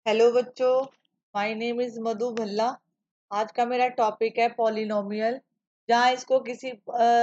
Hello बच्चों, my name is मधु भल्ला। आज का मेरा टॉपिक है पॉलिनोमियल। जहाँ इसको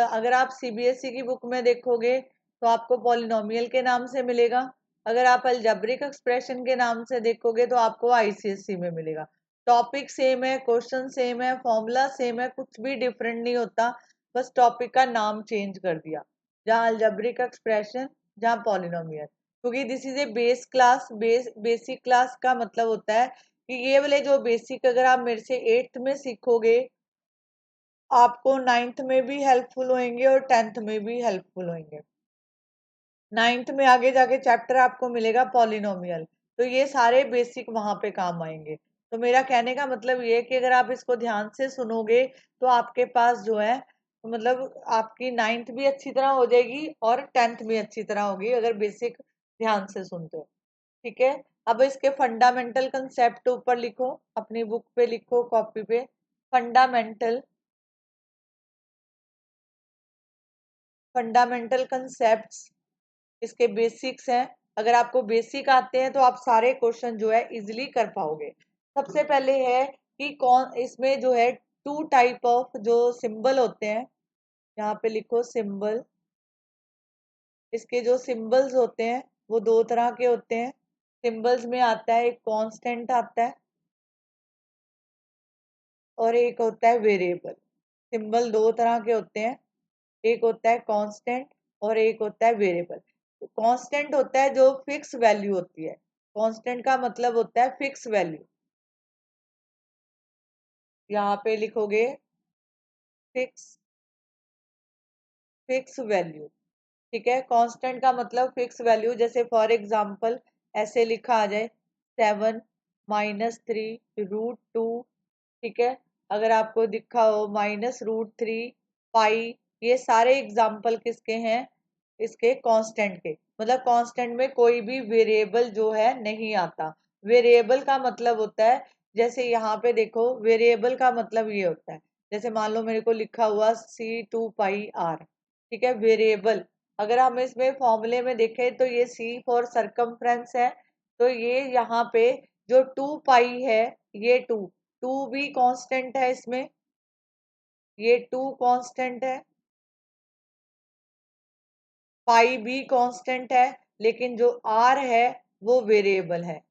अगर आप सीबीएसई की बुक में देखोगे तो आपको पॉलिनोमियल के नाम से मिलेगा। अगर आप अलजेब्रिक एक्सप्रेशन के नाम से देखोगे तो आपको आईसीएसई में मिलेगा। टॉपिक सेम है, क्वेश्चन सेम है, फॉर्मूला सेम है, कुछ भी डिफरेंट नहीं होता। बस टॉपिक का नाम चेंज कर दिया। जहाँ अलजेब्रिक एक्सप्रेशन, जहाँ पॉलिनोमियल। क्योंकि this is a base class. Basic class का मतलब होता है कि ये वाले जो बेसिक अगर आप मेरे से 8th में सीखोगे, आपको 9th में भी हेल्पफुल होंगे और 10th में भी हेल्पफुल होंगे। 9th में आगे जाके चैप्टर आपको मिलेगा पॉलिनोमियल, तो ये सारे बेसिक वहां पे काम आएंगे। तो मेरा कहने का मतलब ये है कि अगर आप इसको ध्यान से सुनोगे तो आपके पास जो है, मतलब आपकी 9th भी अच्छी तरह हो जाएगी और 10th भी अच्छी तरह होगी अगर बेसिक ध्यान से सुनते हो। ठीक है। अब इसके फंडामेंटल कंसेप्ट ऊपर लिखो, अपनी बुक पे लिखो, कॉपी पे। फंडामेंटल फंडामेंटल कंसेप्ट्स इसके बेसिक्स हैं। अगर आपको बेसिक आते हैं तो आप सारे क्वेश्चन जो है इजीली कर पाओगे। सबसे पहले है कि कौन इसमें जो है टू टाइप ऑफ जो सिंबल होते हैं, यहाँ पे लिखो सिंबल। इसके जो सिंबल्स होते हैं वो दो तरह के होते हैं। सिंबल्स में आता है एक कांस्टेंट आता है और एक होता है वेरिएबल। सिंबल दो तरह के होते हैं, एक होता है कांस्टेंट और एक होता है वेरिएबल। तो कांस्टेंट होता है जो फिक्स वैल्यू होती है। कांस्टेंट का मतलब होता है फिक्स वैल्यू। यहाँ पे लिखोगे फिक्स फिक्स वैल्यू। ठीक है। कांस्टेंट का मतलब फिक्स वैल्यू। जैसे फॉर एग्जांपल ऐसे लिखा आ जाए 7-3√2। ठीक है। अगर आपको दिखा हो -√3 पाई, ये सारे एग्जाम्पल किसके हैं? इसके कांस्टेंट के। मतलब कांस्टेंट में कोई भी वेरिएबल जो है नहीं आता। वेरिएबल का मतलब होता है, जैसे यहाँ पे देखो, वेरिएबल का मतलब ये होता है, जैसे मान लो मेरे को लिखा हुआ C2πr। ठीक है, वेरिएबल। अगर हम इसमें फॉर्मूले में देखें तो ये C फॉर सरकमफ्रेंस है। तो ये यहाँ पे जो 2 पाई है, ये टू भी कांस्टेंट है इसमें, ये 2 कांस्टेंट है, पाई भी कांस्टेंट है, लेकिन जो आर है वो वेरिएबल है।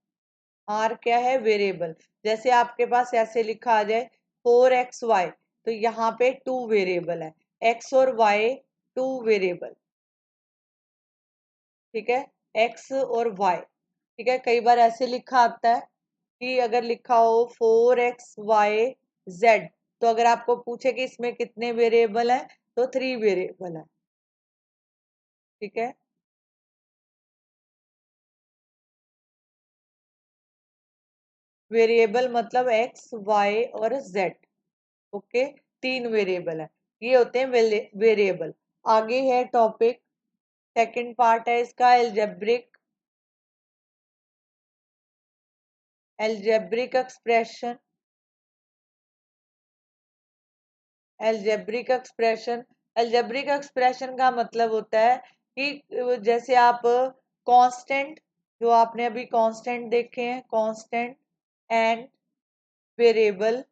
आर क्या है? वेरिएबल। जैसे आपके पास ऐसे लिखा आ जाए 4xy, तो यहाँ पे 2 वेरिएबल है, x और y 2 वेरिएबल। ठीक है, x और y। ठीक है, कई बार ऐसे लिखा आता है कि अगर लिखा हो 4xy z, तो अगर आपको पूछे कि इसमें कितने वेरिएबल हैं तो 3 वेरिएबल है। ठीक है। वेरिएबल मतलब x y और z। ओके, 3 वेरिएबल है, ये होते हैं वेरिएबल। आगे है टॉपिक, सेकंड पार्ट है इसका algebraic expression. Algebraic expression algebraic expression का मतलब होता है कि जैसे आप कांस्टेंट, जो आपने अभी कांस्टेंट देखे हैं, constant and variable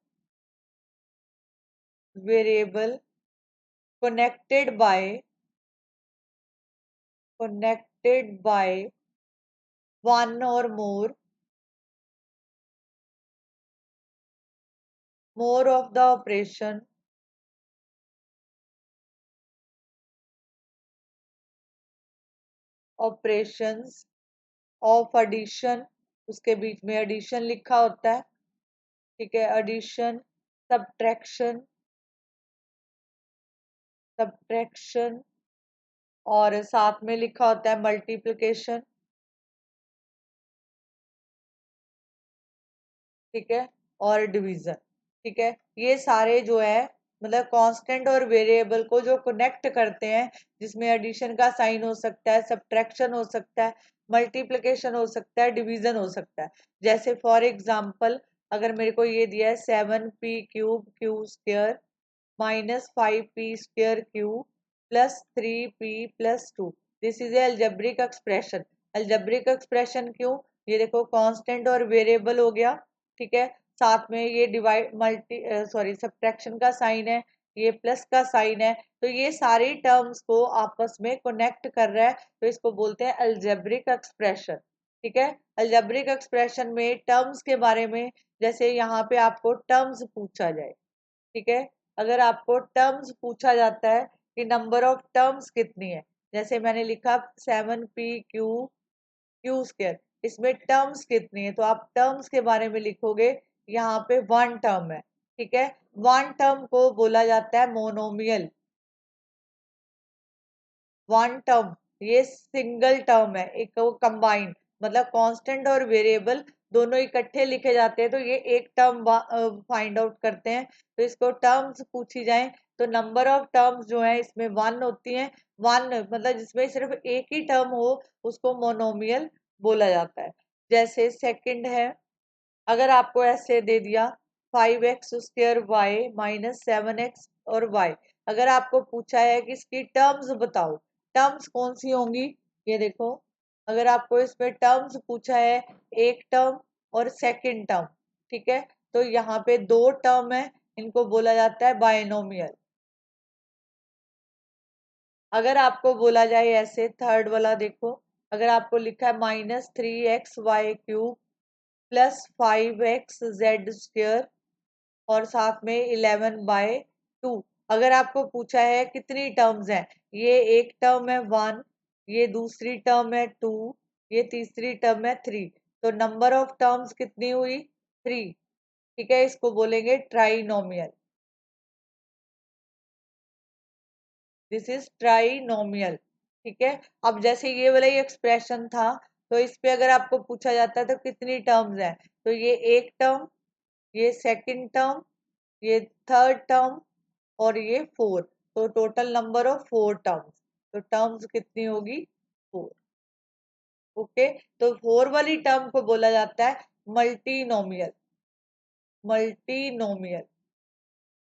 variable connected by one और more of the operations of addition. उसके बीच में एडिशन लिखा होता है। ठीक है, एडिशन, सब्ट्रैक्शन सब्ट्रैक्शन और साथ में लिखा होता है मल्टीप्लिकेशन। ठीक है, और डिवीजन। ठीक है, ये सारे जो है, मतलब कांस्टेंट और वेरिएबल को जो कनेक्ट करते हैं, जिसमें एडिशन का साइन हो सकता है, सब्ट्रैक्शन हो सकता है, मल्टीप्लिकेशन हो सकता है, डिवीजन हो सकता है। जैसे फॉर एग्जांपल, अगर मेरे को ये दिया है 7p³ -5p² +3p+2, this is algebraic expression. Algebraic expression क्यों? ये देखो कांस्टेंट और वेरिएबल हो गया, ठीक है। साथ में ये डिवाइड मल्टी सॉरी सब्ट्रैक्शन का साइन है, ये प्लस का साइन है, तो ये सारी टर्म्स को आपस में कनेक्ट कर रहा है, तो इसको बोलते हैं अलजेब्रिक एक्सप्रेशन, ठीक है। अलजेब्रिक एक्सप्रेशन में टर्म्स के बारे में, जैसे यहाँ पे आपको टर्म्स पूछा जाए, ठीक है, अगर आपको टर्म्स पूछा जाता है कि नंबर ऑफ टर्म्स कितनी है, जैसे मैंने लिखा 7p/q² इसमें टर्म्स कितनी है, तो आप टर्म्स के बारे में लिखोगे, यहाँ पे वन टर्म है, ठीक है। वन टर्म को बोला जाता है मोनोमियल। वन टर्म ये सिंगल टर्म है, एक वो कंबाइंड, मतलब कांस्टेंट और वेरिएबल दोनों इकट्ठे लिखे जाते हैं, तो ये एक टर्म फाइंड आउट करते हैं। तो इसको टर्म्स पूछी जाए तो नंबर ऑफ टर्म्स जो है इसमें वन होती हैं। वन मतलब जिसमें सिर्फ एक ही टर्म हो उसको मोनोमियल बोला जाता है। जैसे सेकंड है, अगर आपको ऐसे दे दिया 5x² y - 7x और y, अगर आपको पूछा है कि इसकी टर्म्स बताओ, टर्म्स कौन सी होंगी, ये देखो, अगर आपको इसमें टर्म्स पूछा है, एक टर्म और सेकंड टर्म, ठीक है, तो यहाँ पे दो टर्म है, इनको बोला जाता है बायनोमियल। अगर आपको बोला जाए ऐसे थर्ड वाला देखो, अगर आपको लिखा है -3xy³ +5xz² और साथ में 11/2, अगर आपको पूछा है कितनी टर्म्स हैं, ये एक टर्म है वन, ये दूसरी टर्म है टू, ये तीसरी टर्म है थ्री, तो नंबर ऑफ टर्म्स कितनी हुई, थ्री, ठीक है, इसको बोलेंगे ट्राइनोमियल। दिस इज ट्राइनोमियल, ठीक है। अब जैसे ये वाला ही एक्सप्रेशन था, तो इस पे अगर आपको पूछा जाता है तो कितनी टर्म्स हैं, तो ये एक टर्म, ये सेकंड टर्म, ये थर्ड टर्म और ये फोर, तो total number of four terms, तो टर्म्स कितनी होगी, फोर, ओके। तो फोर वाली टर्म को बोला जाता है मल्टीनोमियल, मल्टीनोमियल,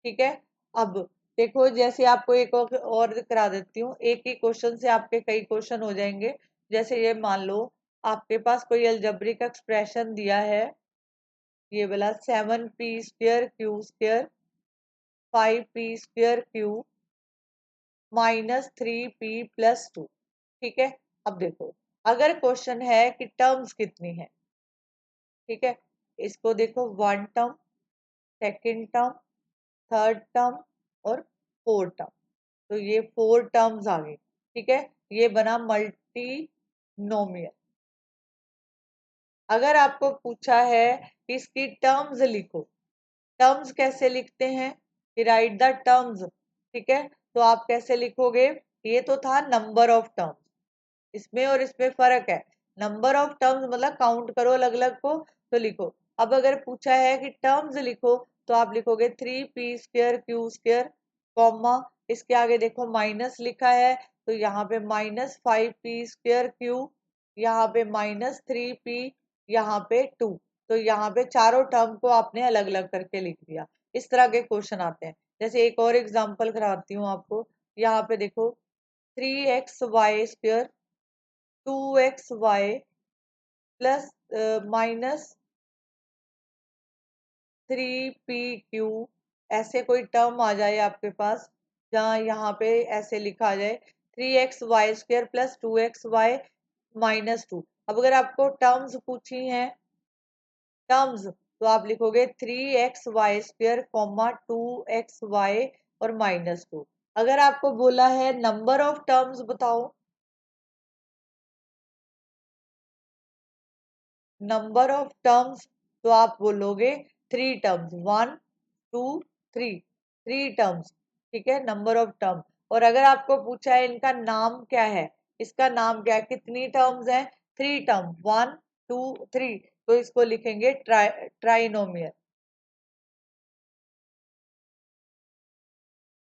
ठीक है। अब देखो, जैसे आपको एक और करा देती हूँ, एक ही क्वेश्चन से आपके कई क्वेश्चन हो जाएंगे। जैसे ये मान लो आपके पास कोई अलजेब्रिक एक्सप्रेशन दिया है, ये वाला 7p² q² 5p² -3p+2, ठीक है। अब देखो, अगर क्वेश्चन है कि टर्म्स कितनी है, ठीक है, इसको देखो, one term, second term, third term और फोर टर्म, तो ये फोर टर्म्स आ गई, ठीक है, ये बना मल्टी नोमियल। अगर आपको पूछा है कि इसकी टर्म्स लिखो, टर्म्स कैसे लिखते हैं, कि राइट द टर्म्स, ठीक है, तो आप कैसे लिखोगे, ये तो था नंबर ऑफ टर्म्स, इसमें और इसमें फर्क है, नंबर ऑफ टर्म्स मतलब काउंट करो अलग अलग को, तो लिखो। अब अगर पूछा है कि टर्म्स लिखो, तो आप लिखोगे 3p² कॉमा, इसके आगे देखो माइनस लिखा है, तो यहाँ पे -5p²q, यहाँ पे -3p, यहाँ पे 2, तो यहाँ पे चारों टर्म को आपने अलग अलग करके लिख दिया। इस तरह के क्वेश्चन आते हैं। जैसे एक और एग्जांपल कराती हूँ आपको, यहाँ पे देखो 3xy² 2xy प्लस -3pq, ऐसे कोई टर्म आ जाए आपके पास, जहाँ यहाँ पे ऐसे लिखा आ जाए 3xy² +2xy-2। अब अगर आपको टर्म्स पूछी हैं, टर्म्स, तो आप लिखोगे 3xy² कॉमा 2xy और -2। अगर आपको बोला है नंबर ऑफ टर्म्स बताओ, नंबर ऑफ टर्म्स, तो आप बोलोगे three terms, one two three, three terms, ठीक है, नंबर ऑफ टर्म। और अगर आपको पूछा है इनका नाम क्या है, इसका नाम क्या है, कितनी टर्म्स हैं, three term, one two three, तो इसको लिखेंगे ट्राइनोमियल।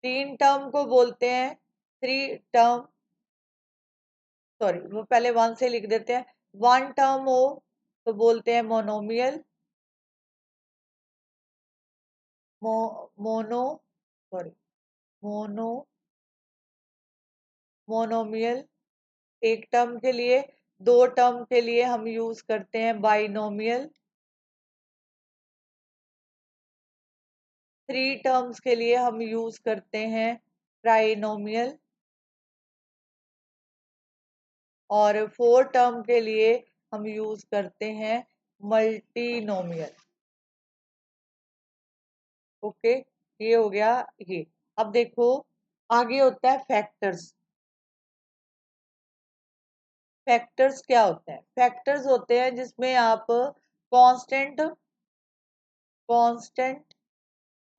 तीन टर्म को बोलते हैं थ्री टर्म, सॉरी वो पहले वन से लिख देते हैं, वन टर्म हो तो बोलते हैं monomial, mono sorry mono monomial एक टर्म के लिए। दो टर्म के लिए हम यूज करते हैं बाइनोमियल, थ्री टर्म्स के लिए हम यूज करते हैं ट्राइनोमियल, और फोर टर्म के लिए हम यूज करते हैं मल्टीनोमियल। ओके, ये हो गया ये। अब देखो आगे होता है फैक्टर्स। फैक्टर्स क्या होते हैं? फैक्टर्स होते हैं जिसमें आप कांस्टेंट कांस्टेंट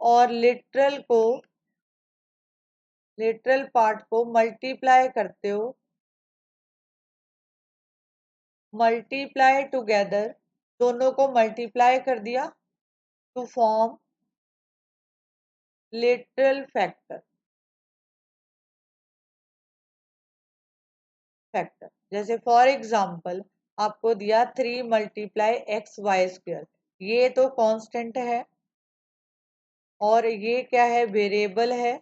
और लिटरल पार्ट को मल्टीप्लाई करते हो, मल्टीप्लाई टुगेदर, दोनों को मल्टीप्लाई कर दिया to form literal factor. Factor जैसे फॉर एग्जांपल आपको दिया 3 × x y², ये तो कांस्टेंट है और ये क्या है? वेरिएबल है।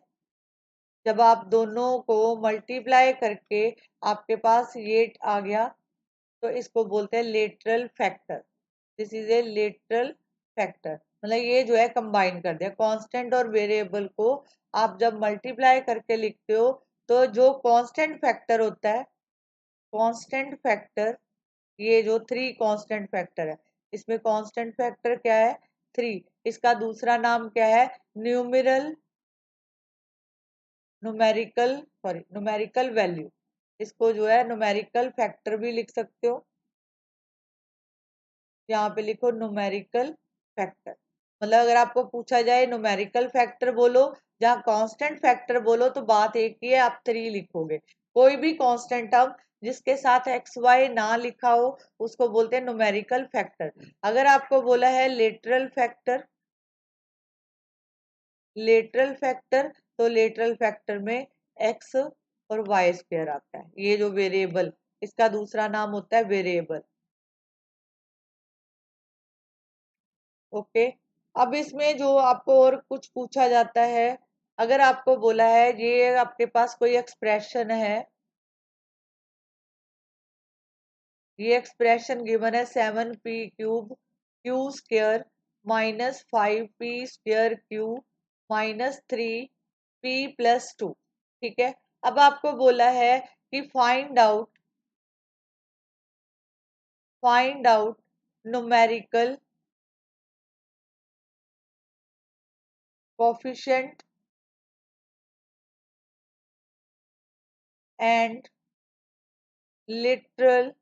जब आप दोनों को मल्टीप्लाई करके आपके पास ये आ गया तो इसको बोलते हैं lateral factor. This is a lateral factor, मतलब ये जो है कंबाइन कर दिया कांस्टेंट और वेरिएबल को। आप जब मल्टीप्लाई करके लिखते हो तो जो कांस्टेंट फैक्टर होता है, कांस्टेंट फैक्टर, ये जो 3 कांस्टेंट फैक्टर है, इसमें कांस्टेंट फैक्टर क्या है? 3। इसका दूसरा नाम क्या है? Numerical value. इसको जो है न्यूमेरिकल फैक्टर भी लिख सकते हो। यहाँ पे लिखो न्यूमेरिकल फैक्टर। मतलब अगर आपको पूछा जाए न्यूमेरिकल फैक्टर बोलो, जहाँ कांस्टेंट फैक्टर बोलो, तो बात एक ही है, आप 3 लिखोगे। कोई भी कांस्टेंट टर्म जिसके साथ एक्स वाई ना लिखा हो उसको बोलते हैं न्यूमेरिकल फैक्टर। अगर आपको बोला है लेटरल फैक्टर, तो लेटरल फैक्टर में एक्स और y² आता है, ये जो वेरिएबल, इसका दूसरा नाम होता है वेरिएबल। ओके, अब इसमें जो आपको और कुछ पूछा जाता है, अगर आपको बोला है ये आपके पास कोई एक्सप्रेशन है, ये एक्सप्रेशन गिवन है 7p³ -5p² -3p+2। ठीक है, अब आपको बोला है कि find out numerical coefficient and literal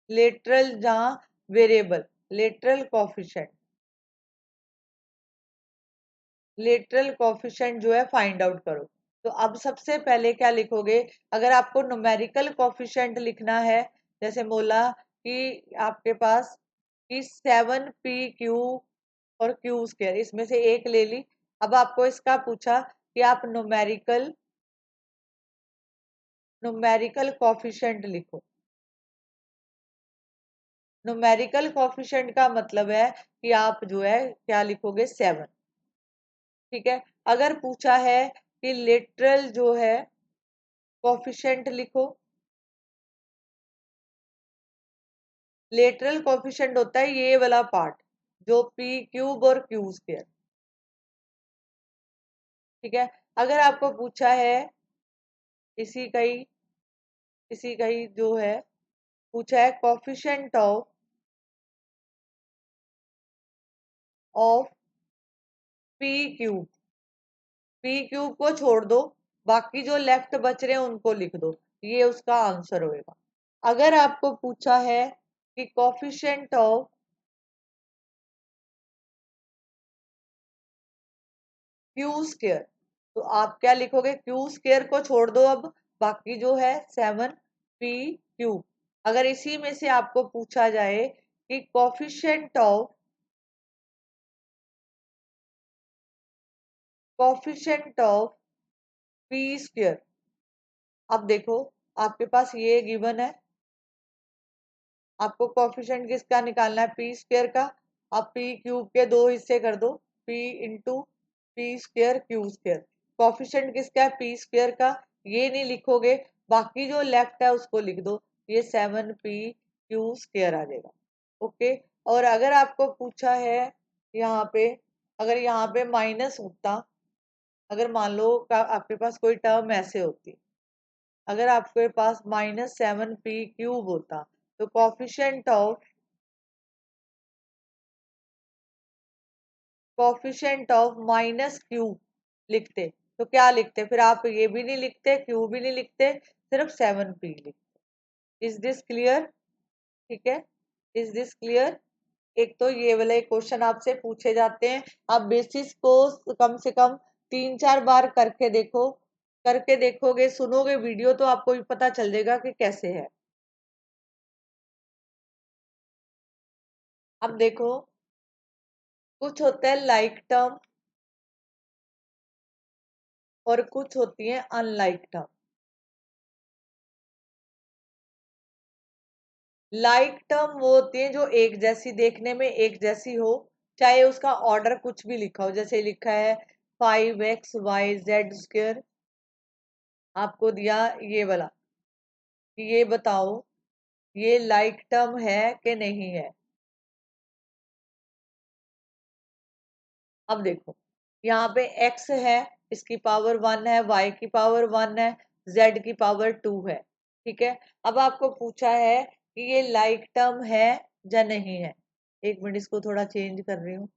literal जहाँ variable, literal coefficient, literal coefficient जो है फाइंड आउट करो। तो अब सबसे पहले क्या लिखोगे? अगर आपको न्यूमेरिकल कोफिशिएंट लिखना है, जैसे बोला कि आपके पास कि 7p³ और q², इसमें से एक ले ली। अब आपको इसका पूछा कि आप न्यूमेरिकल कोफिशिएंट लिखो। न्यूमेरिकल कोफिशिएंट का मतलब है कि आप जो है क्या लिखोगे? 7। ठीक है, अगर पूछा है कि लिटरल जो है कोफिशिएंट लिखो, लेटरल कोफिशिएंट होता है ये वाला पार्ट, जो p³ और q²। ठीक है, अगर आपको पूछा है इसी का ही जो है, पूछा है कोफिशिएंट ऑफ p³। p³ को छोड़ दो, बाकी जो लेफ्ट बच रहे हैं उनको लिख दो, ये उसका आंसर होएगा। अगर आपको पूछा है कि कोफिशिएंट ऑफ q², तो आप क्या लिखोगे? q² को छोड़ दो, अब बाकी जो है 7p³। अगर इसी में से आपको पूछा जाए कि कोफिशिएंट ऑफ p², अब देखो आपके पास ये गिवन है, आपको कोफिशिएंट किसका निकालना है? p² का। आप p³ के दो हिस्से कर दो, p into p² q²। Coefficient किसका है? p² का। ये नहीं लिखोगे, बाकी जो लेफ्ट है उसको लिख दो, ये 7p² आ जाएगा। ओके, और अगर आपको पूछा है यहाँ पे, अगर यहाँ पे माइनस होता, अगर मान लो आपके पास कोई टर्म ऐसे होती, अगर आपके पास -7p³ होता, तो कॉफिशेंट ऑफ -q लिखते, तो क्या लिखते फिर आप? ये भी नहीं लिखते, q भी नहीं लिखते, सिर्फ 7p लिखते। Is this clear? ठीक है, इज दिस क्लियर? एक तो ये वाला एक क्वेश्चन आपसे पूछे जाते हैं, आप बेसिस को कम से कम 3-4 बार करके देखो, करके देखोगे, सुनोगे वीडियो, तो आपको भी पता चल जाएगा कि कैसे है। अब देखो, कुछ होता है लाइक टर्म और कुछ होती है अनलाइक टर्म। लाइक टर्म वो होती है जो एक जैसी, देखने में एक जैसी हो, चाहे उसका ऑर्डर कुछ भी लिखा हो, जैसे लिखा है 5xyz²। आपको दिया ये वाला कि ये बताओ ये लाइक टर्म है कि नहीं है। अब देखो, यहाँ पे x है, इसकी पावर 1 है, y की पावर 1 है, z की पावर 2 है। ठीक है, अब आपको पूछा है कि ये लाइक टर्म है या नहीं है। एक मिनट, इसको थोड़ा चेंज कर रही हूँ।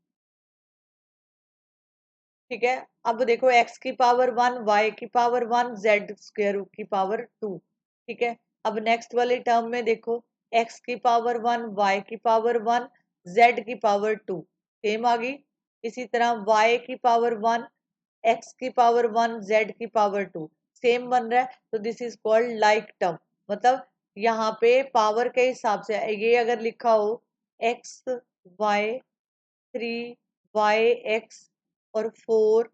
ठीक है, अब देखो x की पावर 1, y की पावर 1, z² की पावर 2। ठीक है, अब नेक्स्ट वाले टर्म में देखो, x की पावर 1, y की पावर 1, z की पावर 2 सेम आ गई। इसी तरह y की पावर 1, x की पावर 1, z की पावर 2 सेम बन रहा है, तो this is called like term. मतलब यहाँ पे पावर के हिसाब से ये अगर लिखा हो x y 3 y x और 4,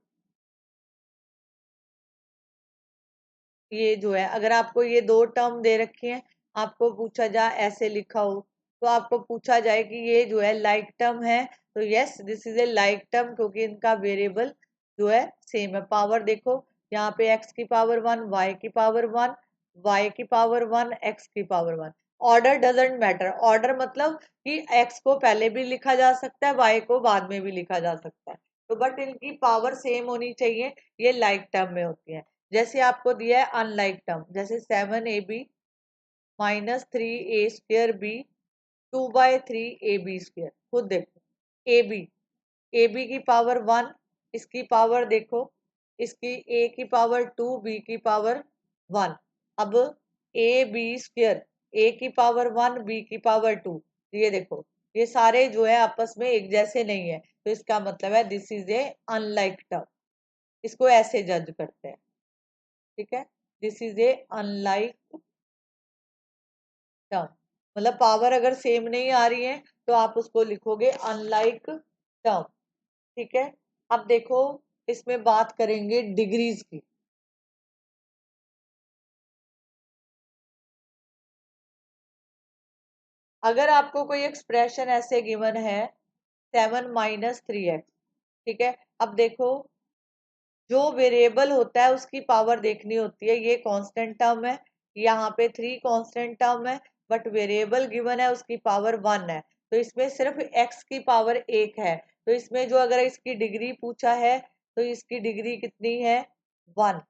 ये जो है, अगर आपको ये दो टर्म दे रखी हैं, आपको पूछा जाए ऐसे लिखा हो, तो आपको पूछा जाए कि ये जो है लाइक टर्म है, तो yes this is a like term, क्योंकि इनका वेरिएबल जो है सेम है। पावर देखो, यहाँ पे x की पावर 1, y की पावर 1, y की पावर 1, x की power 1। Order doesn't matter, order मतलब कि x को पहले भी लिखा जा सकता है, y को बाद में भी लिखा जा सकता है, तो बट इनकी पावर सेम होनी चाहिए, ये लाइक टर्म में होती है। जैसे आपको दिया है अनलाइक टर्म, जैसे 7ab-3a²b 2/3ab²। खुद देखो, ab ab की पावर 1, इसकी पावर देखो, इसकी a की पावर 2, b की पावर 1। अब ab², a की पावर 1, b की पावर 2, ये देखो, ये सारे जो है आपस में एक जैसे नहीं है, तो इसका मतलब है this is a unlike term. इसको ऐसे जज करते हैं। ठीक है, this is a unlike term, मतलब पावर अगर सेम नहीं आ रही है तो आप उसको लिखोगे अनलाइक टर्म। ठीक है, अब देखो, इसमें बात करेंगे डिग्रीज की। अगर आपको कोई एक्सप्रेशन ऐसे गिवन है 7-3x, ठीक है, अब देखो, जो वेरिएबल होता है उसकी पावर देखनी होती है, ये कांस्टेंट टर्म है, यहाँ पे 3 कांस्टेंट टर्म है, बट वेरिएबल गिवन है उसकी पावर 1 है, तो इसमें सिर्फ x की पावर 1 है, तो इसमें जो अगर इसकी डिग्री पूछा है, तो इसकी डिग्री कितनी है? 1।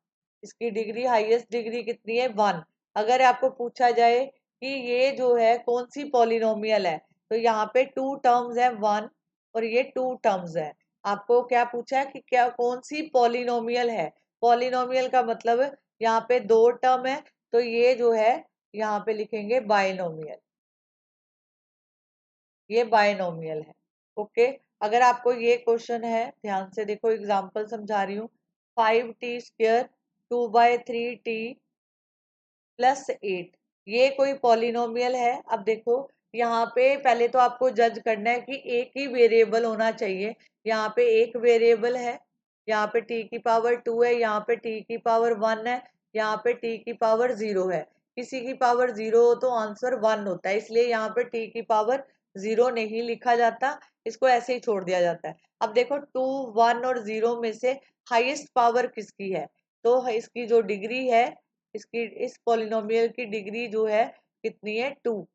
इसकी डिग्री, हाईएस्ट डिग्री कितनी है? 1। अगर आपको पूछा जाए कि ये जो है कौन सी पॉलिनोमियल है, तो यहाँ पे 2 टर्म्स है, 1 और ये 2 टर्म्स है। आपको क्या पूछा है कि क्या कौन सी पॉलिनोमियल है? पॉलिनोमियल का मतलब यहाँ पे 2 टर्म है, तो ये जो है यहाँ पे लिखेंगे बाइनोमियल, ये बाइनोमियल है। ओके, अगर आपको ये क्वेश्चन है, ध्यान से देखो, एग्जांपल समझा रही हूँ, 5t² 2/3t +8, ये कोई पॉलिनोमियल है। अब देखो, यहाँ पे पहले तो आपको जज करना है कि एक ही वेरिएबल होना चाहिए। यहाँ पे एक वेरिएबल है, यहाँ पे t की पावर 2 है, यहाँ पे t की पावर 1 है, यहाँ पे t की पावर 0 है। किसी की पावर 0 हो तो आंसर 1 होता है, इसलिए यहाँ पे t की पावर 0 नहीं लिखा जाता, इसको ऐसे ही छोड़ दिया जाता है। अब देखो, 2, 1 और 0 में से हाईएस्ट पावर किसकी है? तो इसकी जो डिग्री है, इसकी, इस पॉलिनोमियल की डिग्री जो है कितनी है 2,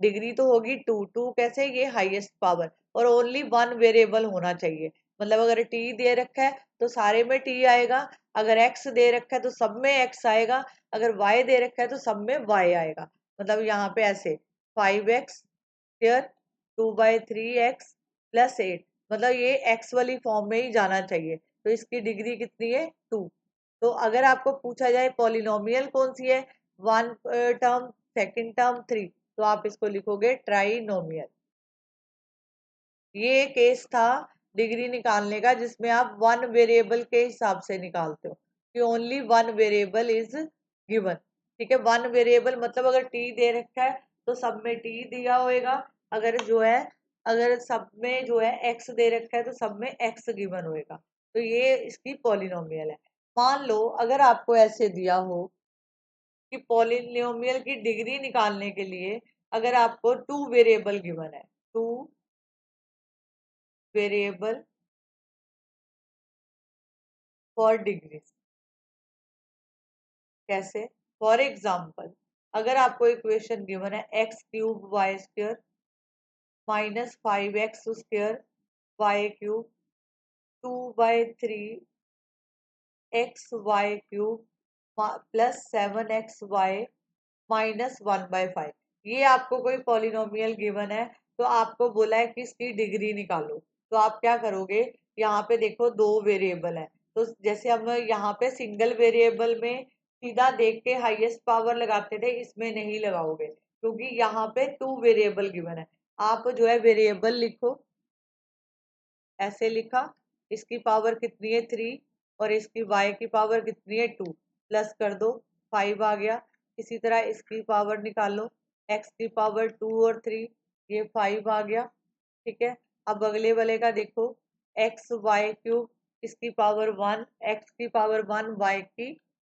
डिग्री तो होगी 2, 2 कैसे, ये हाईएस्ट पावर, और ओनली वन वेरिएबल होना चाहिए। मतलब अगर टी दे रखा है तो सारे में टी आएगा, अगर एक्स दे रखा है तो सब में एक्स आएगा, अगर वाई दे रखा है तो सब में वाई आएगा। मतलब यहाँ पे ऐसे 5x स्क्वायर 2/3x प्लस 8, मतलब ये एक्स वाली फॉर्म में ही जाना चाहिए। तो इसकी डिग्री कितनी है 2। तो अगर आपको पूछा जाए पॉलिनोमियल कौन सी है, one term, second term, three, तो आप इसको लिखोगे ट्राइनोमियल। ये केस था डिग्री निकालने का जिसमें आप वन वेरिएबल के हिसाब से निकालते हो कि only one variable is given. ठीक है, वन वेरिएबल मतलब अगर टी दे रखा है तो सब में टी दिया होएगा, अगर जो है अगर सब में जो है एक्स दे रखा है तो सब में एक्स गिवन होएगा। तो ये इसकी पॉलिनोमियल है। मान लो अगर आपको ऐसे दिया हो कि पॉलिनोमियल की डिग्री निकालने के लिए अगर आपको टू वेरिएबल गिवन है, टू वेरिएबल फॉर डिग्री, कैसे, फॉर एग्जाम्पल अगर आपको इक्वेशन गिवन है X cube Y square -5x² Y cube 2/3 XY³ +7XY -1/5, ये आपको कोई पॉलिनोमियल गिवन है तो आपको बोला है कि इसकी डिग्री निकालो। तो आप क्या करोगे, यहाँ पे देखो दो वेरिएबल है, तो जैसे हम यहाँ पे सिंगल वेरिएबल में सीधा देख के हाईएस्ट पावर लगाते थे, इसमें नहीं लगाओगे क्योंकि यहाँ पे टू वेरिएबल गिवन है। आप जो है वेरिएबल लिखो, ऐसे लिखा, इसकी पावर कितनी है 3 और इसकी y की पावर कितनी है 2, प्लस कर दो 5 आ गया। इसी तरह इसकी पावर निकालो, x की पावर 2 और 3, ये 5 आ गया। ठीक है, अब अगले वाले का देखो, XY³ इसकी पावर 1, x की पावर 1, y की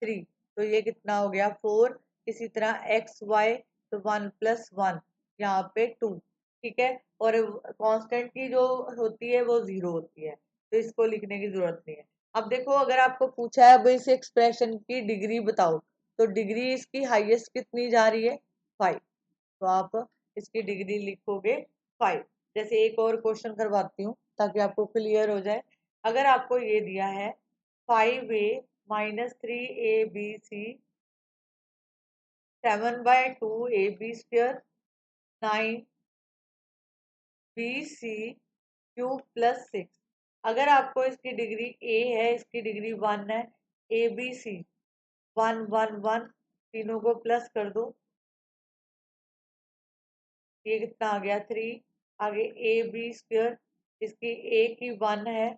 3, तो ये कितना हो गया 4। इसी तरह XY तो 1 + 1 यहाँ पे 2। ठीक है, और कांस्टेंट की जो होती है वो 0 होती है, तो इसको लिखने की जरूरत नहीं है। अब देखो अगर आपको पूछा है अब इस एक्सप्रेशन की डिग्री बताओ, तो डिग्री इसकी हाईएस्ट कितनी जा रही है 5, तो आप इसकी डिग्री लिखोगे 5। जैसे एक और क्वेश्चन करवाती हूँ ताकि आपको क्लियर हो जाए। अगर आपको ये दिया है 5a -3ab c 7/2 ab² 9 bc³ +6, अगर आपको इसकी डिग्री a है, इसकी डिग्री 1 है, ए बी सी 1 1 1, तीनों को प्लस कर दो, ये कितना आ गया 3। आगे ab², इसकी a की 1 है,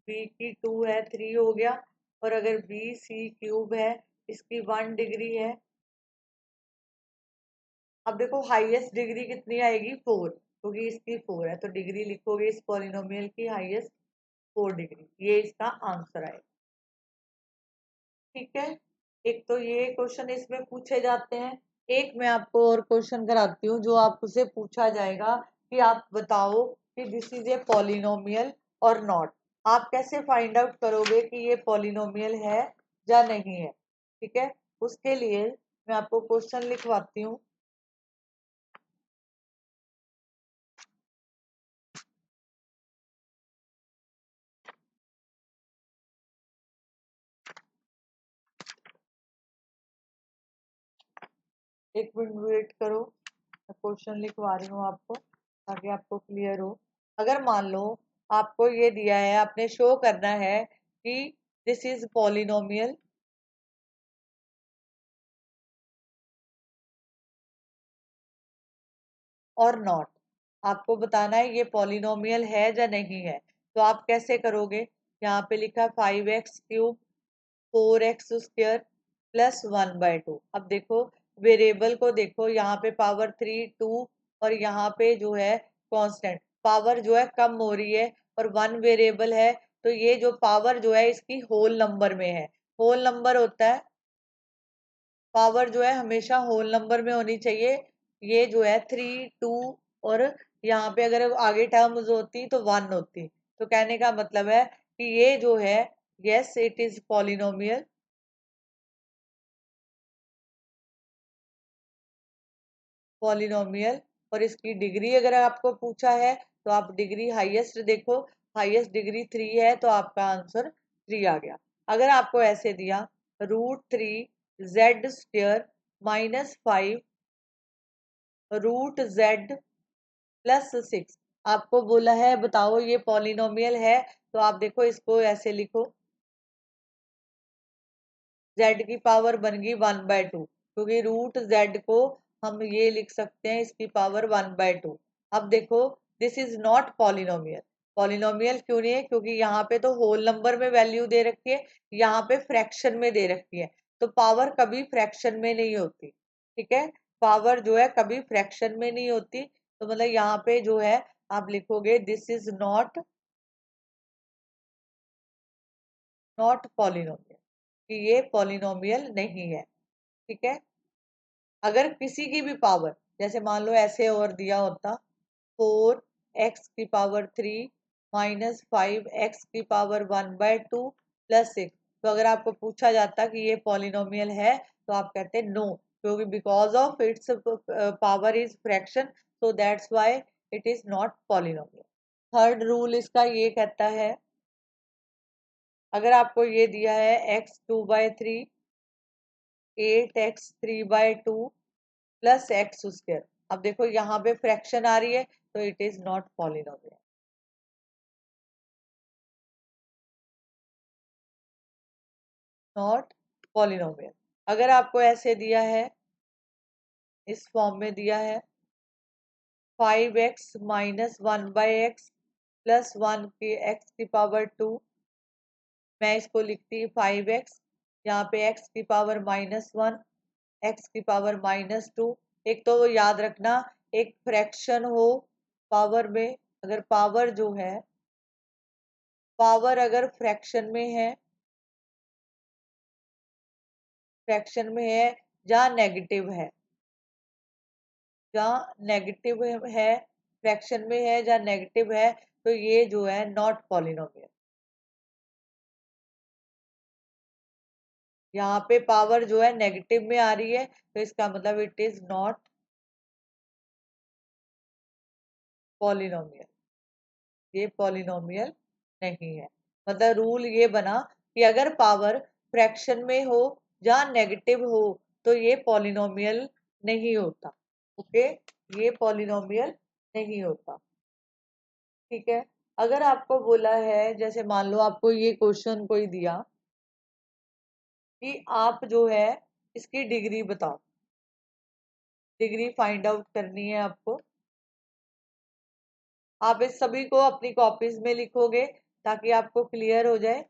b की 2 है, 3 हो गया। और अगर bc³ है, इसकी 1 डिग्री है। अब देखो हाईएस्ट डिग्री कितनी आएगी 4, क्योंकि इसकी 4 है, तो डिग्री लिखोगे इस पॉलिनोमियल की हाईएस्ट 4 डिग्री, ये इसका आंसर आएगा। ठीक है, एक तो ये क्वेश्चन इसमें पूछे जाते हैं। एक मैं आपको और क्वेश्चन कराती हूँ जो आपसे पूछा जाएगा कि आप बताओ कि दिस इज ए पॉलिनोमियल और नॉट। आप कैसे फाइंड आउट करोगे कि ये पॉलिनोमियल है या नहीं है। ठीक है, उसके लिए मैं आपको क्वेश्चन लिखवाती हूँ। एक मिनट वेट करो, मैं क्वेश्चन लिखवा रही हूँ आपको ताकि आपको क्लियर हो। अगर मान लो आपको ये दिया है, आपने शो करना है कि दिस इज पॉलिनोमियल और नॉट, आपको बताना है ये पॉलिनोमियल है या नहीं है। तो आप कैसे करोगे, यहाँ पे लिखा 5x³ 4x² +1/2। अब देखो वेरिएबल को देखो, यहाँ पे पावर 3 2 और यहाँ पे जो है कांस्टेंट पावर जो है कम हो रही है, और वन वेरिएबल है, तो ये जो पावर जो है इसकी होल नंबर में है। होल नंबर होता है, पावर जो है हमेशा होल नंबर में होनी चाहिए। ये जो है 3 2, और यहाँ पे अगर आगे टर्म्स होती तो 1 होती। तो कहने का मतलब है कि ये जो है yes it is polynomial polynomial, और इसकी डिग्री अगर आपको पूछा है तो आप डिग्री हाईएस्ट देखो, हाईएस्ट डिग्री 3 है तो आपका आंसर 3 आ गया। अगर आपको ऐसे दिया √3 z² -5 √z+6, आपको बोला है बताओ ये पॉलिनोमियल है, तो आप देखो इसको ऐसे लिखो, z की पावर बन गई 1/2, क्योंकि √z को हम ये लिख सकते हैं इसकी पावर 1/2। अब देखो this is not polynomial. Polynomial क्यों नहीं है? क्योंकि यहाँ पे तो होल नंबर में वैल्यू दे रखी है, यहाँ पे फ्रैक्शन में दे रखी है, तो पावर कभी फ्रैक्शन में नहीं होती। ठीक है, पावर जो है कभी फ्रैक्शन में नहीं होती, तो मतलब यहाँ पे जो है आप लिखोगे दिस इज नॉट पॉलिनोमियल, कि ये पॉलिनोमियल नहीं है। ठीक है, अगर किसी की भी पावर, जैसे मान लो ऐसे और दिया होता 4x⁻³ -5x⁻1/2 +6, तो अगर आपको पूछा जाता कि ये पॉलिनोमियल है तो आप कहते नो, क्योंकि because of its power is fraction, so that's why it is not polynomial. Third rule इसका ये कहता है, अगर आपको ये दिया है x2/3 8x3/2 +x², अब देखो यहाँ पे फ्रैक्शन आ रही है तो it is not polynomial. Not polynomial. अगर आपको ऐसे दिया है, इस फॉर्म में दिया है 5x - 1/x +1 की x⁻², मैं इसको लिखती 5x, यहाँ पे x⁻−1 x⁻−2। एक तो याद रखना, एक फ्रैक्शन हो पावर में, अगर पावर जो है, पावर अगर फ्रैक्शन में है जहाँ नेगेटिव है, जहाँ नेगेटिव है, फ्रैक्शन में है जहाँ नेगेटिव है, तो ये जो है नॉट पॉलिनोमियल। यहाँ पे पावर जो है नेगेटिव में आ रही है, तो इसका मतलब इट इज नॉट पॉलिनोमियल, ये पॉलिनोमियल नहीं है। मतलब रूल ये बना कि अगर पावर फ्रैक्शन में हो जहाँ नेगेटिव हो तो ये पॉलिनोमियल नहीं होता। ओके, ये पॉलिनोमियल नहीं होता। ठीक है, अगर आपको बोला है, जैसे मान लो आपको ये क्वेश्चन कोई दिया कि आप जो है इसकी डिग्री बताओ, डिग्री फाइंड आउट करनी है आपको। आप इस सभी को अपनी कॉपीज में लिखोगे ताकि आपको क्लियर हो जाए।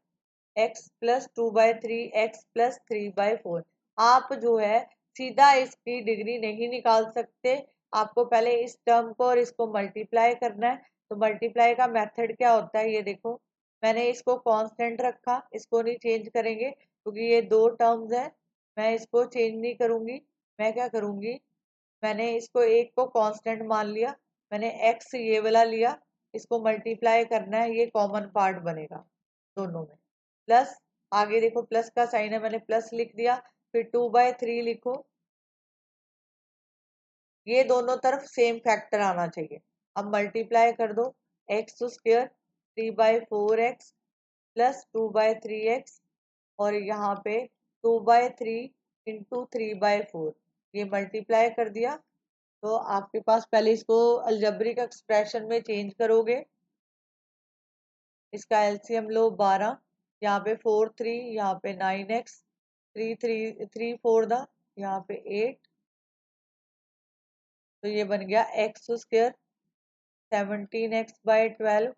x+2/3 x+3/4, आप जो है सीधा इसकी डिग्री नहीं निकाल सकते, आपको पहले इस टर्म को और इसको मल्टीप्लाई करना है। तो मल्टीप्लाई का मेथड क्या होता है ये देखो, मैंने इसको कांस्टेंट रखा, इसको नहीं चेंज करेंगे क्योंकि ये दो टर्म्स है, मैं इसको चेंज नहीं करूंगी। मैं क्या करूंगी, मैंने इसको एक को कांस्टेंट मान लिया, मैंने x ये वाला लिया, इसको मल्टीप्लाई करना है, ये कॉमन पार्ट बनेगा दोनों में, प्लस आगे देखो प्लस का साइन है, मैंने प्लस लिख दिया, फिर 2/3 लिखो, ये दोनों तरफ सेम फैक्टर आना चाहिए। अब मल्टीप्लाई कर दो, x² 3/4x +2/3x, और यहाँ पे 2/3 इंटू 3/4, ये मल्टीप्लाई कर दिया। तो आपके पास पहले इसको अलजेब्रिक एक्सप्रेशन में चेंज करोगे, इसका एलसीएम लो 12, यहाँ पे 4 3, यहाँ पे 9x, 3 दा, यहाँ पे 8, तो ये बन गया x² 17x/12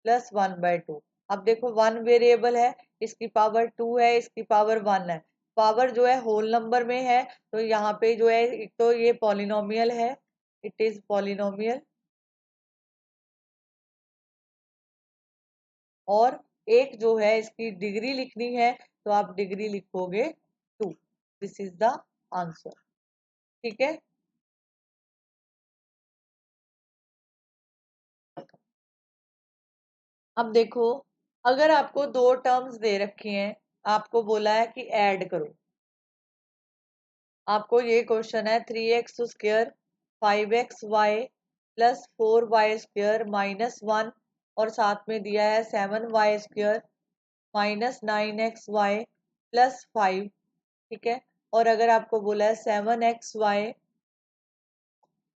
+1/2। अब देखो 1 वेरिएबल है, इसकी पावर 2 है, इसकी पावर 1 है, पावर जो है होल नंबर में है, तो यहाँ पे जो है एक तो ये पॉलिनोमियल है, इट इज पॉलिनोमियल, और एक जो है इसकी डिग्री लिखनी है तो आप डिग्री लिखोगे 2, दिस इज द आंसर। ठीक है, अब देखो अगर आपको दो टर्म्स दे रखी हैं, आपको बोला है कि ऐड करो, आपको ये क्वेश्चन है 3x² 5xy प्लस 4y² -1 और साथ में दिया है 7y² -9xy प्लस 5। ठीक है, और अगर आपको बोला है 7xy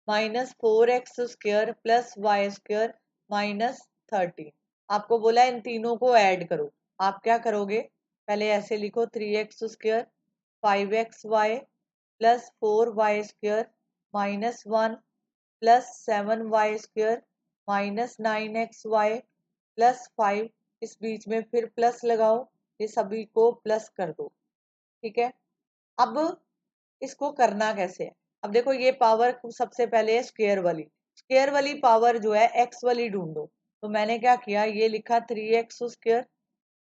-4x² प्लस y² -13, आपको बोला है इन तीनों को ऐड करो। आप क्या करोगे, पहले ऐसे लिखो 3x² 5xy plus 4y² -1 plus 7y² -9xy plus 5। इस बीच में फिर प्लस लगाओ, ये सभी को प्लस कर दो। ठीक है, अब इसको करना कैसे है। अब देखो ये पावर सबसे पहले है स्क्वायर वाली पावर जो है एक्स वाली ढूंढो। तो मैंने क्या किया, ये लिखा 3x²,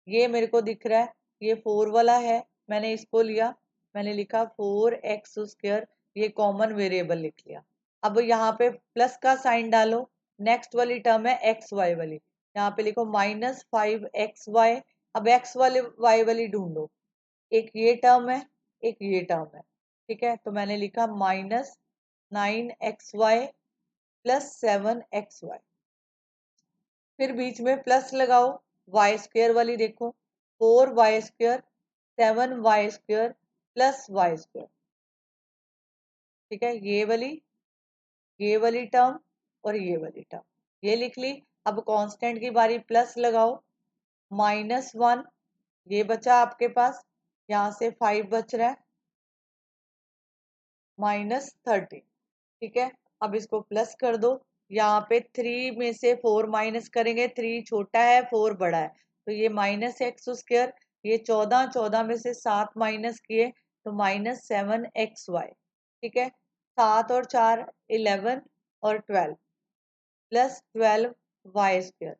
ये मेरे को दिख रहा है, ये 4 वाला है, मैंने इसको लिया, मैंने लिखा 4x², ये कॉमन वेरिएबल लिख लिया। अब यहाँ पे प्लस का साइन डालो, नेक्स्ट वाली टर्म है एक्स वाई वाली, यहाँ पे लिखो -5xy। अब एक्स वाले वाई वाली ढूंढो, एक ये टर्म है, एक ये टर्म है। ठीक है, तो मैंने लिखा -9xy प्लस 7xy, फिर बीच में प्लस लगाओ, y² वाली देखो, 4y² 7y² प्लस y²। ठीक है, ये वाली टर्म और ये वाली टर्म ये लिख ली। अब कांस्टेंट की बारी, प्लस लगाओ, -1 ये बचा आपके पास, यहाँ से 5 बच रहा है -13। ठीक है, अब इसको प्लस कर दो, यहाँ पे 3 में से 4 माइनस करेंगे, 3 छोटा है 4 बड़ा है, तो ये -x², ये 14 में से 7 माइनस किए तो -7xy। ठीक है, 7 और 4 11 और 12 प्लस 12y²।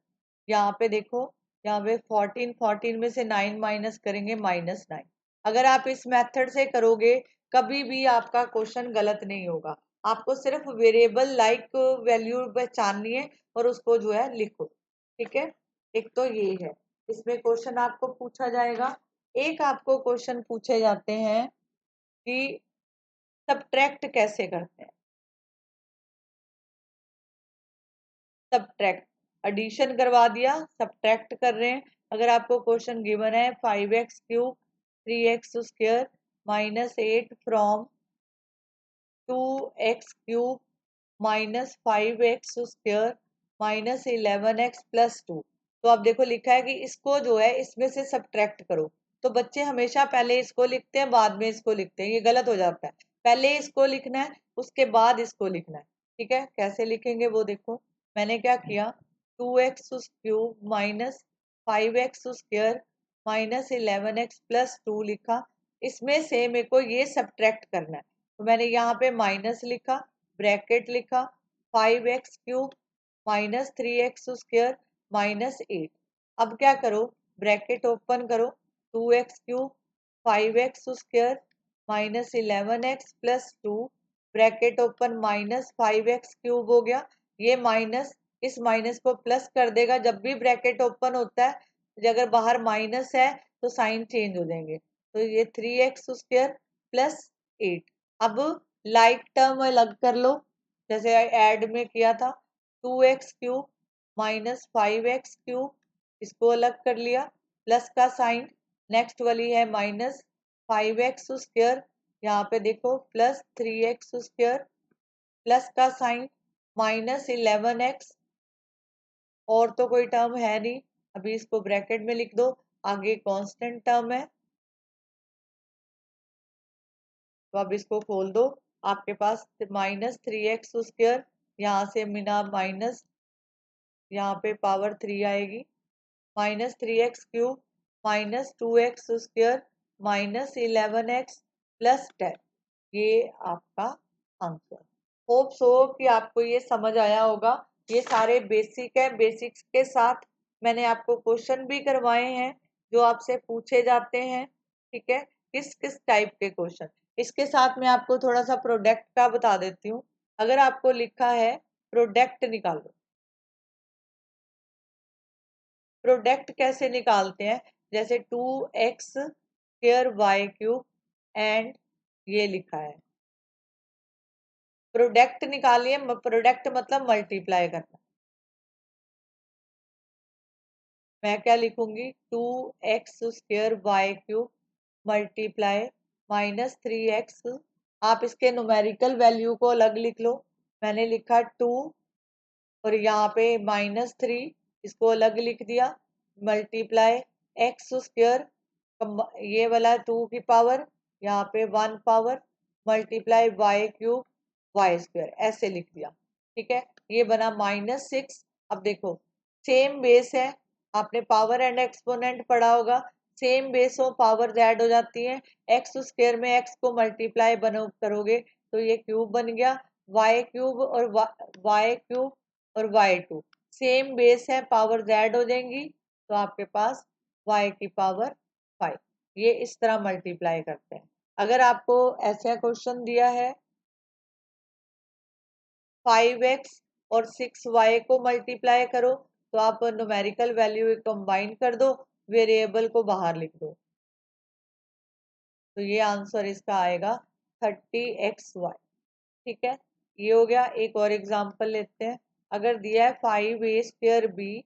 यहाँ पे देखो, यहाँ पे 14 में से 9 माइनस करेंगे -9। अगर आप इस मेथड से करोगे कभी भी आपका क्वेश्चन गलत नहीं होगा। आपको सिर्फ वेरिएबल लाइक वैल्यू पहचाननी है और उसको जो है लिखो। ठीक है, एक तो ये है, इसमें क्वेश्चन आपको पूछा जाएगा। एक आपको क्वेश्चन पूछे जाते हैं कि सब्ट्रैक्ट कैसे करते हैं। सब्ट्रैक्ट, एडिशन करवा दिया, सब्ट्रैक्ट कर रहे हैं। अगर आपको क्वेश्चन गिवन है 5x³ 3x² -8 from 2x³ -5x² -11x plus 2, तो आप देखो लिखा है कि इसको जो है इसमें से सब्ट्रैक्ट करो। तो बच्चे हमेशा पहले इसको लिखते हैं बाद में इसको लिखते हैं, ये गलत हो जाता है। पहले इसको लिखना है उसके बाद इसको लिखना है। ठीक है, कैसे लिखेंगे वो देखो, मैंने क्या किया, 2x³ -5x² -11x प्लस 2 लिखा। इसमें से मेरे को ये सब्ट्रैक्ट करना है, तो मैंने यहाँ पे माइनस लिखा, ब्रैकेट लिखा, 5x³ -3x² -8। अब क्या करो, ब्रैकेट ओपन करो, 2x³ 5x² -11x plus 2 bracket open -5x³ हो गया। ये माइनस इस माइनस को प्लस कर देगा, जब भी ब्रैकेट ओपन होता है अगर बाहर माइनस है तो साइन चेंज हो जाएंगे। तो ये 3x² प्लस 8। अब लाइक टर्म अलग कर लो, जैसे ऐड में किया था, 2x³ -5x³ इसको अलग कर लिया, प्लस का साइन, नेक्स्ट वाली है -5x², यहाँ पे देखो प्लस 3x² प्लस का साइन, -11x, और तो कोई टर्म है नहीं, अभी इसको ब्रैकेट में लिख दो, आगे कांस्टेंट टर्म है। तो अब इसको खोल दो, आपके पास -3x², यहाँ से मिला माइनस, यहाँ पे पावर 3 आएगी, -3x³ -2x² -11x प्लस 10, ये आपका आंसर। होप सो कि आपको ये समझ आया होगा। ये सारे बेसिक है, बेसिक्स के साथ मैंने आपको क्वेश्चन भी करवाए हैं जो आपसे पूछे जाते हैं। ठीक है, किस किस टाइप के क्वेश्चन। इसके साथ मैं आपको थोड़ा सा प्रोडक्ट का बता देती हूँ। अगर आपको लिखा है प्रोडक्ट निकालो, प्रोडक्ट कैसे निकालते हैं, जैसे 2x² y³ एंड ये लिखा है प्रोडक्ट निकालिए, प्रोडक्ट मतलब मल्टीप्लाई करना। मैं क्या लिखूंगी, 2x² Y cube multiply -3x। आप इसके न्यूमेरिकल वैल्यू को अलग लिख लो। मैंने लिखा 2 और यहाँ पे -3, इसको अलग लिख दिया, मल्टीप्लाई x², ये वाला 2 की पावर, यहाँ पे 1 पावर, मल्टीप्लाई वाई क्यूब वाई², ऐसे लिख दिया। ठीक है, ये बना -6। अब देखो, सेम बेस है, आपने पावर एंड एक्सपोनेंट पढ़ा होगा। सेम बेस हो, पावर ऐड हो जाती है। x² में x को मल्टीप्लाई बनो करोगे तो ये क्यूब बन गया, वाई क्यूब और वाई क्यूब और y2 सेम बेस है, पावर ऐड हो जाएंगी तो आपके पास y की पावर 5। ये इस तरह मल्टीप्लाई करते हैं। अगर आपको ऐसा क्वेश्चन दिया है 5x और 6y को मल्टीप्लाई करो, तो आप न्यूमेरिकल वैल्यू कंबाइन कर दो, वेरिएबल को बाहर लिख दो, तो ये आंसर इसका आएगा 30xy। ठीक है, ये हो गया। एक और एग्जांपल लेते हैं। अगर दिया है 5a²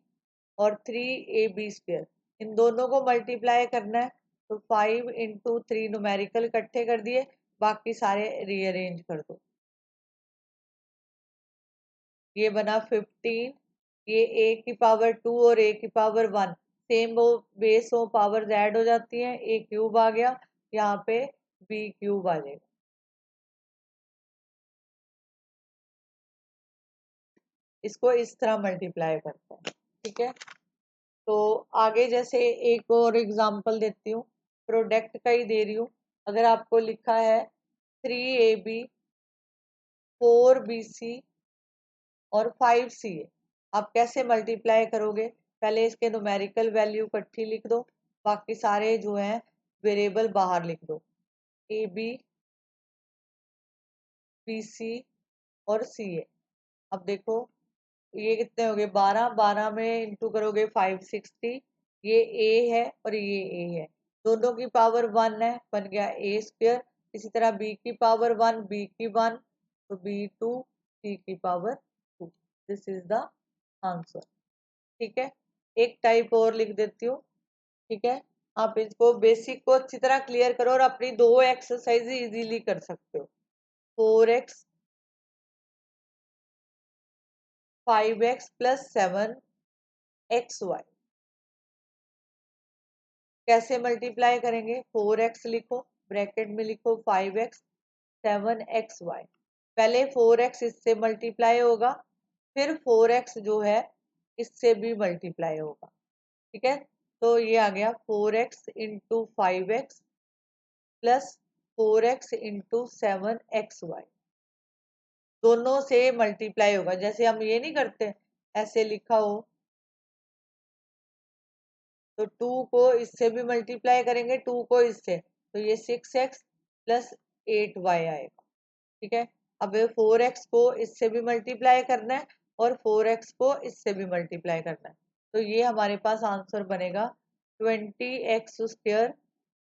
और 3ab², इन दोनों को मल्टीप्लाई करना है, तो 5 × 3 न्यूमेरिकल इकट्ठे कर दिए, बाकी सारे रीअरेंज कर दो। ये बना 15, ये a की पावर 2 और a की पावर 1 सेम वो बेस हो, पावर ऐड हो जाती है, a क्यूब आ गया, यहाँ पे b क्यूब आ जाएगा। इसको इस तरह मल्टीप्लाई करते हैं। ठीक है, तो आगे जैसे एक और एग्जांपल देती हूँ, प्रोडक्ट का ही दे रही हूँ। अगर आपको लिखा है 3ab 4bc और 5ca, आप कैसे मल्टीप्लाई करोगे? पहले इसके न्यूमेरिकल वैल्यू इकट्ठी लिख दो, बाकी सारे जो है वेरिएबल बाहर लिख दो, ab bc और ca। अब देखो, ये कितने हो गए, 12, 12 में इंटू करोगे 560, ये a है और ये a है, दोनों की पावर 1 है, बन गया a²। इसी तरह b की पावर 1, b की 1, तो b2, c की power 2। This is the answer. ठीक है, एक टाइप और लिख देती हूँ। ठीक है, आप इसको बेसिक को अच्छी तरह क्लियर करो और अपनी दो एक्सरसाइज इजीली कर सकते हो। 4x 5x + 7xy कैसे मल्टीप्लाई करेंगे? 4x लिखो, ब्रैकेट में लिखो 5x 7xy। पहले 4x इससे मल्टीप्लाई होगा, फिर 4x जो है इससे भी मल्टीप्लाई होगा। ठीक है, तो ये आ गया 4x × 5x + 4x × 7xy, दोनों से मल्टीप्लाई होगा। जैसे हम ये नहीं करते, ऐसे लिखा हो तो 2 को इससे भी मल्टीप्लाई करेंगे, 2 को इससे, तो ये 6x + 8y आएगा। ठीक है, अब 4x को इससे भी मल्टीप्लाई करना है और 4x को इससे भी मल्टीप्लाई करना है, तो ये हमारे पास आंसर बनेगा 20x²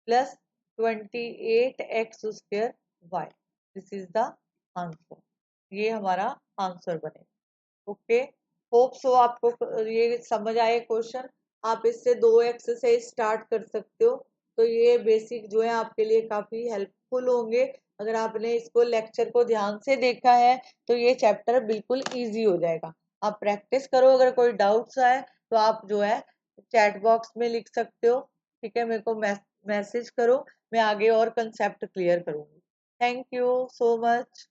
+ 28x² y। This is the answer, ये हमारा आंसर बनेगा। ओके, होप सो आपको ये समझ आए क्वेश्चन। आप इससे दो एक्सरसाइज स्टार्ट कर सकते हो, तो ये बेसिक जो है आपके लिए काफी हेल्पफुल होंगे। अगर आपने इसको लेक्चर को ध्यान से देखा है तो ये चैप्टर बिल्कुल इजी हो जाएगा। आप प्रैक्टिस करो, अगर कोई डाउट्स आए तो आप जो है चैट बॉक्स में लिख सकते हो। ठीक है, मेरे को मैसेज करो, मैं आगे और कंसेप्ट क्लियर करूंगी। Thank you so much.